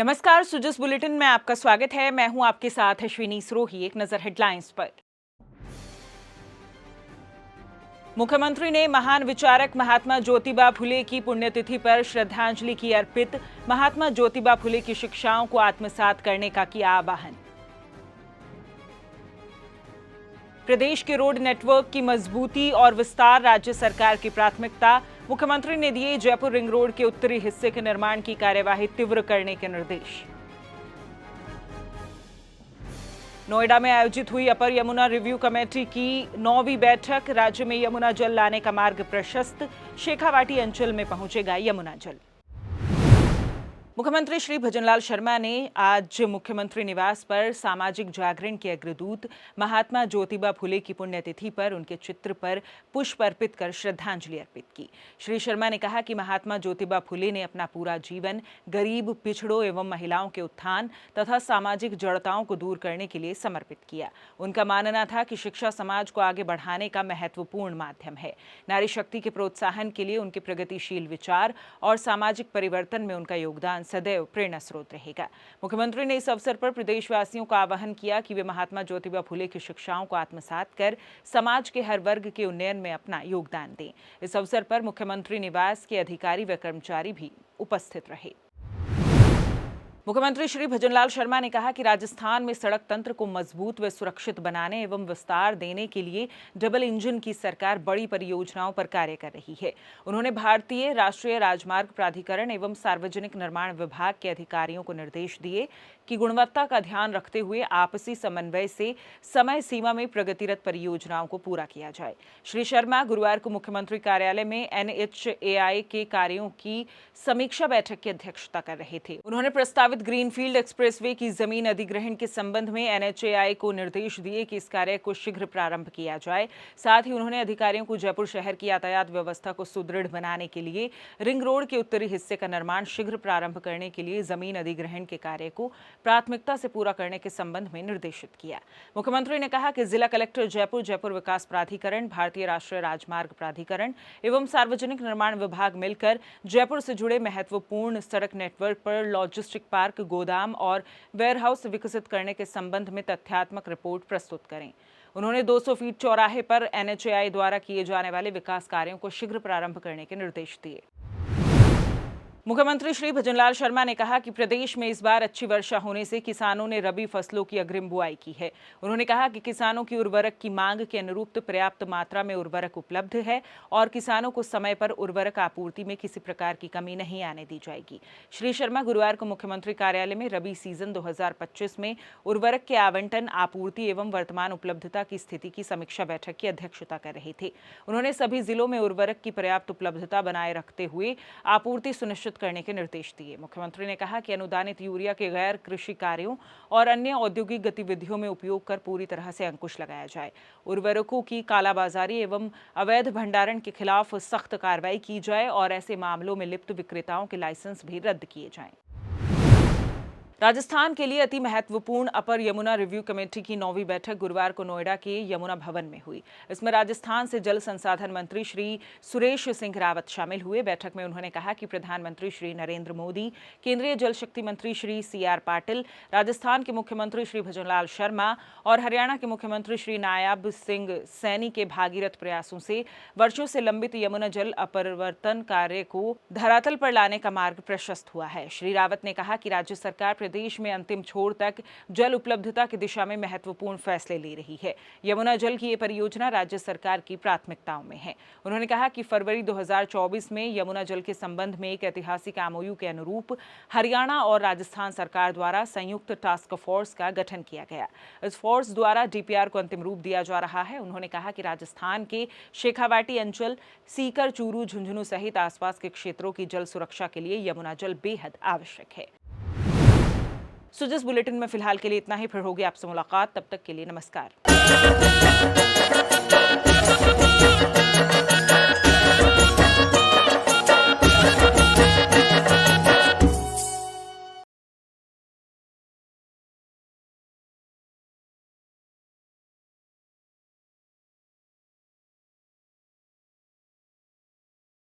नमस्कार, सुजस बुलेटिन में आपका स्वागत है। मैं हूं आपके साथ अश्विनी सरोही। एक नजर हेडलाइंस पर। मुख्यमंत्री ने महान विचारक महात्मा ज्योतिबा फुले की पुण्यतिथि पर श्रद्धांजलि की अर्पित। महात्मा ज्योतिबा फुले की शिक्षाओं को आत्मसात करने का किया आह्वान। प्रदेश के रोड नेटवर्क की मजबूती और विस्तार राज्य सरकार की प्राथमिकता। मुख्यमंत्री ने दिए जयपुर रिंग रोड के उत्तरी हिस्से के निर्माण की कार्यवाही तीव्र करने के निर्देश। नोएडा में आयोजित हुई अपर यमुना रिव्यू कमेटी की 9वीं बैठक। राज्य में यमुना जल लाने का मार्ग प्रशस्त। शेखावाटी अंचल में पहुंचेगा यमुना जल। मुख्यमंत्री श्री भजनलाल शर्मा ने आज मुख्यमंत्री निवास पर सामाजिक जागरण के अग्रदूत महात्मा ज्योतिबा फुले की पुण्यतिथि पर उनके चित्र पर पुष्प अर्पित कर श्रद्धांजलि अर्पित की। श्री शर्मा ने कहा कि महात्मा ज्योतिबा फुले ने अपना पूरा जीवन गरीब, पिछड़ों एवं महिलाओं के उत्थान तथा सामाजिक जड़ताओं को दूर करने के लिए समर्पित किया। उनका मानना था कि शिक्षा समाज को आगे बढ़ाने का महत्वपूर्ण माध्यम है। नारी शक्ति के प्रोत्साहन के लिए उनके प्रगतिशील विचार और सामाजिक परिवर्तन में उनका योगदान सदैव प्रेरणा स्रोत रहेगा। मुख्यमंत्री ने इस अवसर पर प्रदेशवासियों का आह्वान किया कि वे महात्मा ज्योतिबा फुले की शिक्षाओं को आत्मसात कर समाज के हर वर्ग के उन्नयन में अपना योगदान दें। इस अवसर पर मुख्यमंत्री निवास के अधिकारी व कर्मचारी भी उपस्थित रहे। मुख्यमंत्री श्री भजनलाल शर्मा ने कहा कि राजस्थान में सड़क तंत्र को मजबूत व सुरक्षित बनाने एवं विस्तार देने के लिए डबल इंजन की सरकार बड़ी परियोजनाओं पर कार्य कर रही है। उन्होंने भारतीय राष्ट्रीय राजमार्ग प्राधिकरण एवं सार्वजनिक निर्माण विभाग के अधिकारियों को निर्देश दिए कि गुणवत्ता का ध्यान रखते हुए आपसी समन्वय से समय सीमा में प्रगतिरत परियोजनाओं को पूरा किया जाए। श्री शर्मा गुरुवार को मुख्यमंत्री कार्यालय में NHAI के कार्यों की समीक्षा बैठक की अध्यक्षता कर रहे थे। उन्होंने प्रस्तावित ग्रीनफील्ड एक्सप्रेसवे की जमीन अधिग्रहण के संबंध में NHAI को निर्देश दिए कि इस कार्य को शीघ्र प्रारंभ किया जाए। साथ ही उन्होंने अधिकारियों को जयपुर शहर की यातायात व्यवस्था को सुदृढ़ बनाने के लिए रिंग रोड के उत्तरी हिस्से का निर्माण शीघ्र प्रारंभ करने के लिए जमीन अधिग्रहण के कार्य को प्राथमिकता से पूरा करने के संबंध में निर्देशित किया। मुख्यमंत्री ने कहा कि जिला कलेक्टर जयपुर, जयपुर विकास प्राधिकरण, भारतीय राष्ट्रीय राजमार्ग प्राधिकरण एवं सार्वजनिक निर्माण विभाग मिलकर जयपुर से जुड़े महत्वपूर्ण सड़क नेटवर्क पर लॉजिस्टिक पार्क, गोदाम और वेयरहाउस विकसित करने के संबंध में तथ्यात्मक रिपोर्ट प्रस्तुत करें। उन्होंने 200 फीट चौराहे पर NHAI द्वारा किए जाने वाले विकास कार्यों को शीघ्र प्रारंभ करने के निर्देश दिए। मुख्यमंत्री श्री भजनलाल शर्मा ने कहा कि प्रदेश में इस बार अच्छी वर्षा होने से किसानों ने रबी फसलों की अग्रिम बुआई की है। उन्होंने कहा कि किसानों की उर्वरक की मांग के अनुरूप पर्याप्त मात्रा में उर्वरक उपलब्ध है और किसानों को समय पर उर्वरक आपूर्ति में किसी प्रकार की कमी नहीं आने दी जाएगी। श्री शर्मा गुरुवार को मुख्यमंत्री कार्यालय में रबी सीजन 2025 में उर्वरक के आवंटन, आपूर्ति एवं वर्तमान उपलब्धता की स्थिति की समीक्षा बैठक की अध्यक्षता कर रहे थे। उन्होंने सभी जिलों में उर्वरक की पर्याप्त उपलब्धता बनाए रखते हुए आपूर्ति सुनिश्चित करने के निर्देश दिए। मुख्यमंत्री ने कहा कि अनुदानित यूरिया के गैर कृषि कार्यों और अन्य औद्योगिक गतिविधियों में उपयोग कर पूरी तरह से अंकुश लगाया जाए। उर्वरकों की कालाबाजारी एवं अवैध भंडारण के खिलाफ सख्त कार्रवाई की जाए और ऐसे मामलों में लिप्त विक्रेताओं के लाइसेंस भी रद्द किए जाएं। राजस्थान के लिए अति महत्वपूर्ण अपर यमुना रिव्यू कमेटी की 9वीं बैठक गुरुवार को नोएडा के यमुना भवन में हुई। इसमें राजस्थान से जल संसाधन मंत्री श्री सुरेश सिंह रावत शामिल हुए। बैठक में उन्होंने कहा कि प्रधानमंत्री श्री नरेंद्र मोदी, केंद्रीय जल शक्ति मंत्री श्री CR पाटिल, राजस्थान के मुख्यमंत्री श्री भजनलाल शर्मा और हरियाणा के मुख्यमंत्री श्री नायाब सिंह सैनी के भागीरथ प्रयासों से वर्षों से लंबित यमुना जल अपरिवर्तन कार्य को धरातल पर लाने का मार्ग प्रशस्त हुआ है। श्री रावत ने कहा कि राज्य सरकार देश में अंतिम छोर तक जल उपलब्धता की दिशा में महत्वपूर्ण फैसले ले रही है। यमुना जल की ये परियोजना राज्य सरकार की प्राथमिकताओं में है। उन्होंने कहा कि फरवरी 2024 में यमुना जल के संबंध में एक ऐतिहासिक MOU के अनुरूप हरियाणा और राजस्थान सरकार द्वारा संयुक्त टास्क फोर्स का गठन किया गया। इस फोर्स द्वारा DPR को अंतिम रूप दिया जा रहा है। उन्होंने कहा कि राजस्थान के शेखावाटी अंचल, सीकर, चूरू, झुंझुनू सहित आसपास के क्षेत्रों की जल सुरक्षा के लिए यमुना जल बेहद आवश्यक है। सुजस बुलेटिन में फिलहाल के लिए इतना ही। फिर होगी आपसे मुलाकात। तब तक के लिए नमस्कार।